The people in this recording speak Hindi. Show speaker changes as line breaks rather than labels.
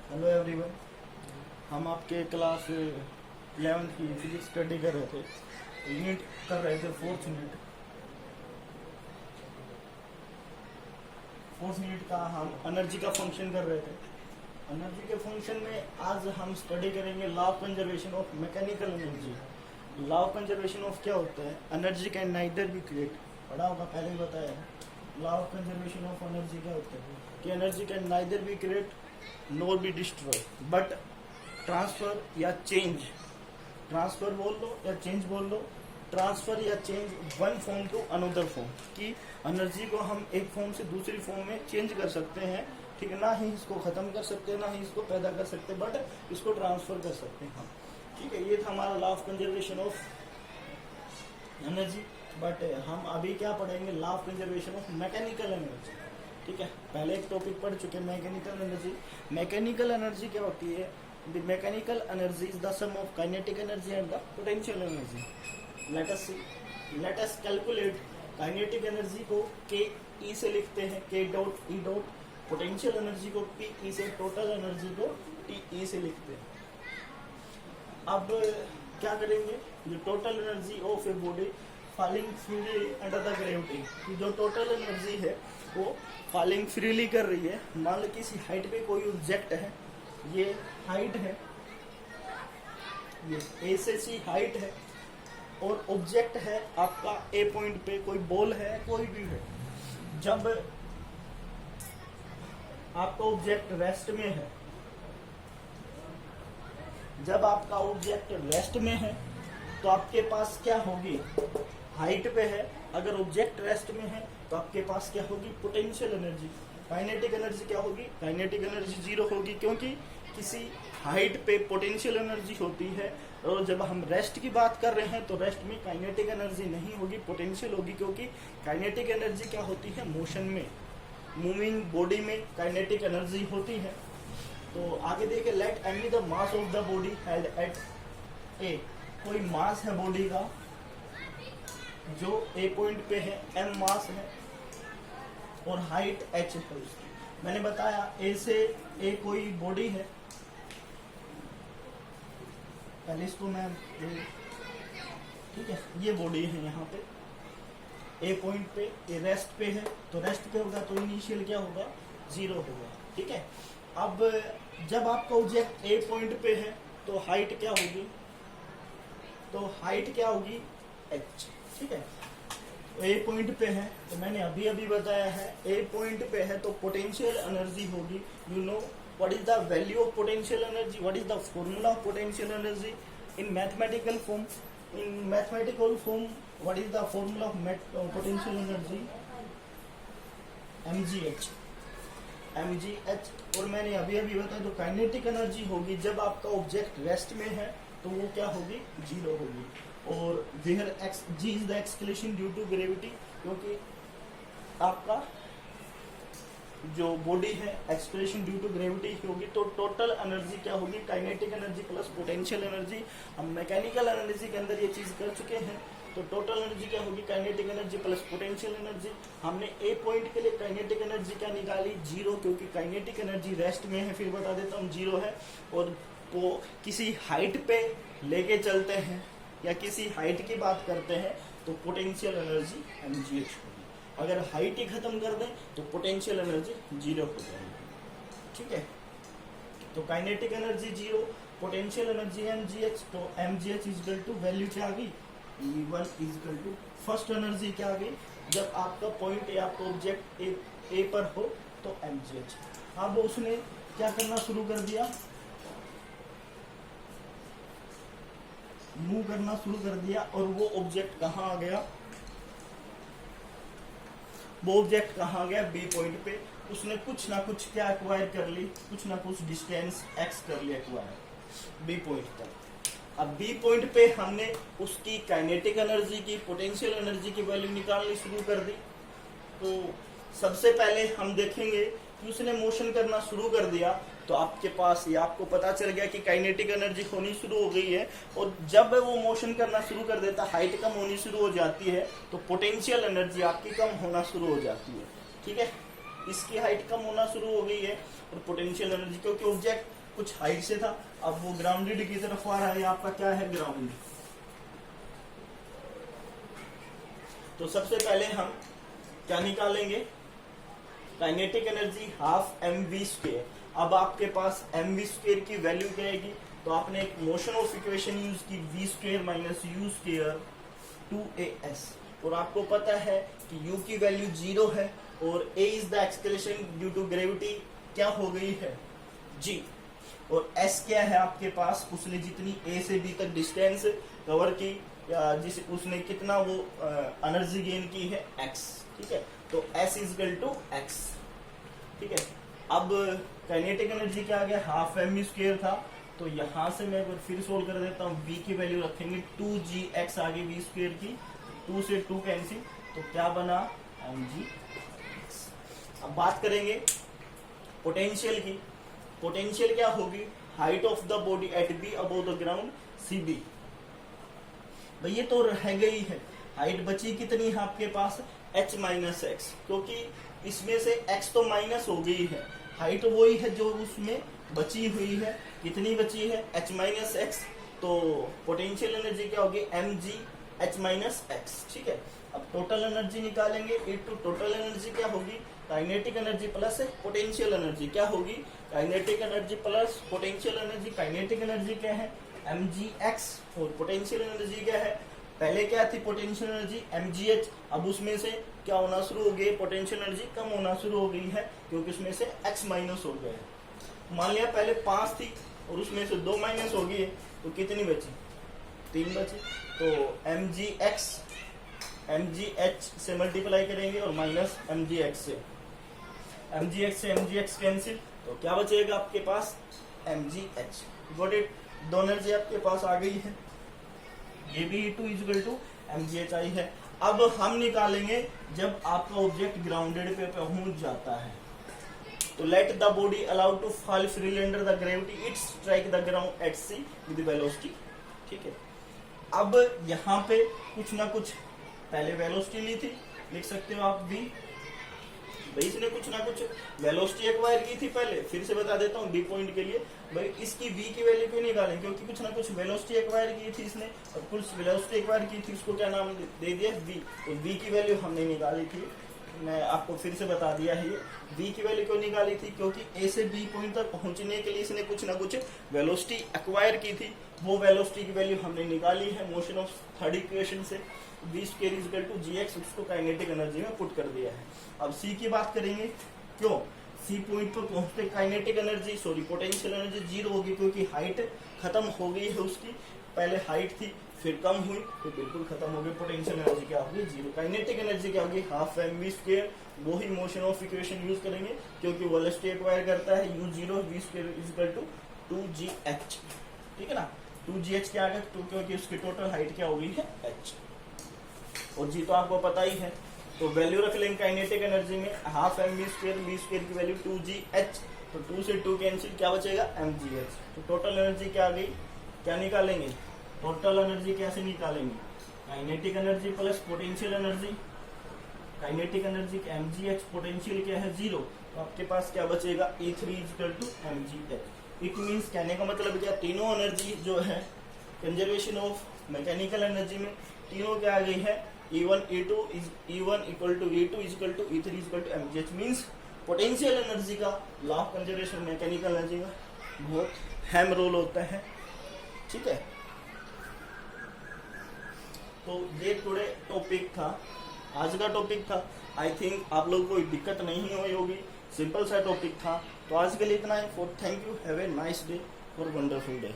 Hello everyone. हम आपके क्लास 11th की फिजिक्स स्टडी कर रहे थे, यूनिट कर रहे थे फोर्थ यूनिट का हम एनर्जी का फंक्शन कर रहे थे। एनर्जी के फंक्शन में आज हम स्टडी करेंगे law of conservation of mechanical energy. Law of conservation of क्या होता है? Energy can neither be create, पढ़ा होगा, पहले ही बताया है। Law of conservation of energy क्या होता है कि energy can neither be create nor be destroy but transfer या चेंज, ट्रांसफर बोल लो या चेंज बोल लो, ट्रांसफर या change one form to another form, कि एनर्जी को हम एक फॉर्म से दूसरी फॉर्म में चेंज कर सकते हैं। ठीक है, ना ही इसको खत्म कर सकते हैं, ना ही इसको पैदा कर सकते हैं, बट इसको ट्रांसफर कर सकते हैं हम। ठीक है, ये था हमारा law of conservation of energy. But हम अभी क्या पढ़ेंगे? Law of conservation of mechanical energy. ठीक है, पहले एक टॉपिक पढ़ चुके मैकेनिकल एनर्जी। मैकेनिकल एनर्जी क्या होती है? The mechanical energy is the sum of kinetic energy and the potential energy. Let us calculate. Kinetic energy को के ई से लिखते हैं, K dot E dot. Potential energy को पी ई से, टोटल एनर्जी को टी ई से लिखते हैं। अब क्या करेंगे? जो total energy of a body falling freely under the gravity, जो टोटल एनर्जी है वो फॉलिंग फ्रीली कर रही है। मान लो किसी हाइट पे कोई ऑब्जेक्ट है, ये हाइट है, ये ए से सी हाइट है, और ऑब्जेक्ट है आपका ए पॉइंट पे, कोई बॉल है, कोई भी है। जब आपका ऑब्जेक्ट रेस्ट में है, जब आपका ऑब्जेक्ट रेस्ट में है तो आपके पास क्या होगी? हाइट पे है, अगर ऑब्जेक्ट रेस्ट में है तो आपके पास क्या होगी? Potential energy. काइनेटिक एनर्जी क्या होगी? काइनेटिक एनर्जी जीरो होगी, क्योंकि किसी हाइट पे पोटेंशियल एनर्जी होती है, और जब हम रेस्ट की बात कर रहे हैं तो रेस्ट में काइनेटिक एनर्जी नहीं होगी, पोटेंशियल होगी। क्योंकि काइनेटिक एनर्जी क्या होती है? मोशन में, मूविंग बॉडी में काइनेटिक एनर्जी होती है। तो आगे देखिए, let m be the mass of the body held at A. कोई मास है बॉडी का जो ए पॉइंट पे है, एम मास है, और हाइट एच है उसकी। मैंने बताया ए से ए कोई बॉडी है, पहले इसको मैं, ठीक है, ये बॉडी है यहाँ पे ए पॉइंट पे, ए रेस्ट पे है, तो रेस्ट पे होगा तो इनिशियल क्या होगा? जीरो होगा। ठीक है, अब जब आपका ऑब्जेक्ट ए पॉइंट पे है तो हाइट क्या होगी? तो हाइट क्या होगी? एच। ठीक है, ए पॉइंट पे है तो मैंने अभी अभी बताया है, ए पॉइंट पे है तो पोटेंशियल एनर्जी होगी। You know what is the value of potential energy? What is the formula of potential energy in mathematical form? In mathematical form what is the formula of potential energy? mgh। और मैंने अभी अभी बताया तो काइनेटिक एनर्जी होगी जब आपका ऑब्जेक्ट रेस्ट में है तो वो क्या होगी? जीरो होगी। और where X G is the acceleration due to gravity, क्योंकि आपका जो बॉडी है एक्सक्लेशन ड्यू टू ग्रेविटी होगी। तो टोटल एनर्जी क्या होगी? Kinetic energy plus potential energy. हम मैकेनिकल एनर्जी के अंदर ये चीज कर चुके हैं, तो टोटल एनर्जी क्या होगी? Kinetic energy plus potential energy. हमने ए पॉइंट के लिए काइनेटिक एनर्जी क्या निकाली? जीरो, क्योंकि काइनेटिक एनर्जी रेस्ट में है, फिर बता देता हूँ जीरो है। और वो किसी हाइट पे लेके चलते हैं या किसी हाइट की बात करते हैं तो पोटेंशियल एनर्जी mgh होगी। अगर हाइट ही खत्म कर दें तो पोटेंशियल एनर्जी जीरो हो जाएगी। ठीक है, तो kinetic energy zero, potential energy mgh, तो mgh इक्वल टू वैल्यू क्या आ गई? E1 equal to first energy क्या आ गई? जब आपका पॉइंट या आपका ऑब्जेक्ट ए पर हो तो mgh। अब उसने क्या करना शुरू कर दिया? मूव करना शुरू कर दिया, और वो ऑब्जेक्ट कहाँ आ गया? वो ऑब्जेक्ट कहाँ आ गया? बी पॉइंट पे। उसने कुछ ना कुछ क्या एक्वायर कर ली? कुछ ना कुछ डिस्टेंस एक्स कर लिया एक्वायर बी पॉइंट तक। अब बी पॉइंट पे हमने उसकी काइनेटिक एनर्जी की, पोटेंशियल एनर्जी की वैल्यू निकालनी शुरू कर दी। तो सबसे पहले हम देखेंगे कि उसने मोशन करना शुरू कर दिया, तो आपके पास ये आपको पता चल गया कि काइनेटिक एनर्जी होनी शुरू हो गई है। और जब वो मोशन करना शुरू कर देता, हाइट कम होनी शुरू हो जाती है, तो पोटेंशियल एनर्जी आपकी कम होना शुरू हो जाती है। ठीक है, इसकी हाइट कम होना शुरू हो गई है और पोटेंशियल एनर्जी, क्योंकि ऑब्जेक्ट कुछ हाइट से था, अब वो ग्राउंडेड की तरफ आ रहा है, आपका क्या है ग्राउंड। तो सबसे पहले हम क्या निकालेंगे, काइनेटिक एनर्जी हाफ mv²। अब आपके पास mv² की वैल्यू क्या आएगी, तो आपने एक मोशन ऑफ इक्वेशन यूज की v² माइनस u² 2as, और आपको पता है कि u की वैल्यू 0 है और a is the acceleration due to gravity क्या हो गई है g, और s क्या है आपके पास, उसने जितनी a से b तक डिस्टेंस कवर की या जिस उसने कितना वो एनर्जी गेन की है x, ठीक है। तो s is equal to x, ठीक है। अब काइनेटिक एनर्जी क्या आ गया, हाफ mv² था, तो यहां से मैं फिर सोल्व कर देता हूँ, v की वैल्यू रखेंगे 2gx आगे v² की, 2 से 2 कैंसिल, तो क्या बना mgx। अब बात करेंगे पोटेंशियल की, पोटेंशियल क्या होगी, height of the body at be above the ground cb। भाई ये तो रह गई है, हाइट बची कितनी है आपके पास h माइनस एक्स, क्योंकि इसमें से x तो माइनस हो गई है, हाइट वही है जो उसमें बची हुई है, कितनी बची है h माइनस एक्स, तो पोटेंशियल एनर्जी क्या होगी mg h माइनस एक्स, ठीक है। अब टोटल एनर्जी निकालेंगे, इनटू टोटल एनर्जी क्या होगी, kinetic energy plus potential energy क्या होगी, kinetic energy plus potential energy. Kinetic energy क्या है mgx और पोटेंशियल एनर्जी क्या है, पहले क्या थी पोटेंशियल एनर्जी mgh, अब उसमें से क्या होना शुरू हो गई, पोटेंशियल एनर्जी कम होना शुरू हो गई है, क्योंकि उसमें से x माइनस हो गया है। मान लिया पहले 5 थी और उसमें से 2 माइनस हो गई है, तो कितनी बची, 3 बची। तो mgh से मल्टीप्लाई करेंगे और माइनस mgx से mgx कैंसिल, तो क्या बचेगा आपके पास mgh। गॉट इट, दो एनर्जी आपके पास आ गई है, ये भी E2 is equal to mgh आई है। अब हम निकालेंगे जब आपका ऑब्जेक्ट ग्राउंडेड पे पहुंच जाता है, तो let the body allow to fall freely under the gravity, it strike the ground at C with velocity, ठीक है। अब यहाँ पे कुछ ना कुछ पहले वेलोसिटी ली थी, लिख सकते हो आप भी, भाई इसने कुछ ना कुछ वेलोसिटी एक्वायर की थी पहले, फिर से बता देता हूँ बी पॉइंट के लिए, भाई इसकी v की वैल्यू क्यों निकालें, क्योंकि कुछ ना कुछ वेलोसिटी एक्वायर की थी इसने, और कुछ वेलोसिटी एक्वायर की थी, उसको क्या नाम दे दिया v, और v की वैल्यू हमने निकाली थी, मैं आपको फिर से बता दिया है। ये v की वैल्यू क्यों निकाली थी, क्योंकि a से b पॉइंट तक पहुंचने के लिए इसने कुछ ना कुछ वेलोसिटी एक्वायर की थी, वो वेलोसिटी की वैल्यू हमने निकाली है मोशन ऑफ थर्ड इक्वेशन से, v² is equal to gx, उसको काइनेटिक एनर्जी में पुट कर दिया है। अब c की बात करेंगे, क्यों c पॉइंट पर पहुंचते काइनेटिक एनर्जी पोटेंशियल एनर्जी 0 होगी, क्योंकि हाइट खत्म हो गई है उसकी, पहले हाइट थी फिर कम हुई तो बिल्कुल खत्म हो गई, पोटेंशियल एनर्जी क्या होगी 0। काइनेटिक एनर्जी क्या होगी हाफ mv², वो ही मोशन ऑफ इक्वेशन यूज करेंगे, क्योंकि वेलोसिटी एक्वायर करता है u0 v² is equal to 2gh, ठीक है ना। 2gh क्या आ गया, क्योंकि उसकी टोटल हाइट क्या होगी है h, और g तो आपको पता ही है, तो वैल्यू रख लेंगे काइनेटिक एनर्जी में हाफ mv² v² की वैल्यू 2gh, तो 2 से 2 कैंसिल, क्या बचेगा mgh। तो टोटल एनर्जी क्या आ गई, क्या निकालेंगे, टोटल एनर्जी कैसे निकालेंगे, kinetic energy plus potential energy, kinetic energy mgh, potential क्या है 0, तो आपके पास क्या बचेगा E3 is equal to mgh। It means कहने का मतलब क्या, तीनों एनर्जी जो है कंजर्वेशन ऑफ मैकेनिकल एनर्जी में तीनों क्या आ गई है, E1 equal to E2 is equal to E3 is equal to mgh। Means potential energy का law of conservation mechanical energy का बहुत अहम रोल होता है, ठीक है। तो ये टुडे टॉपिक था, आज का टॉपिक था। आई थिंक आप लोगों को कोई दिक्कत नहीं हुई होगी, सिंपल सा टॉपिक था। तो आज के लिए इतना ही। For thank you, have a nice day, for wonderful day.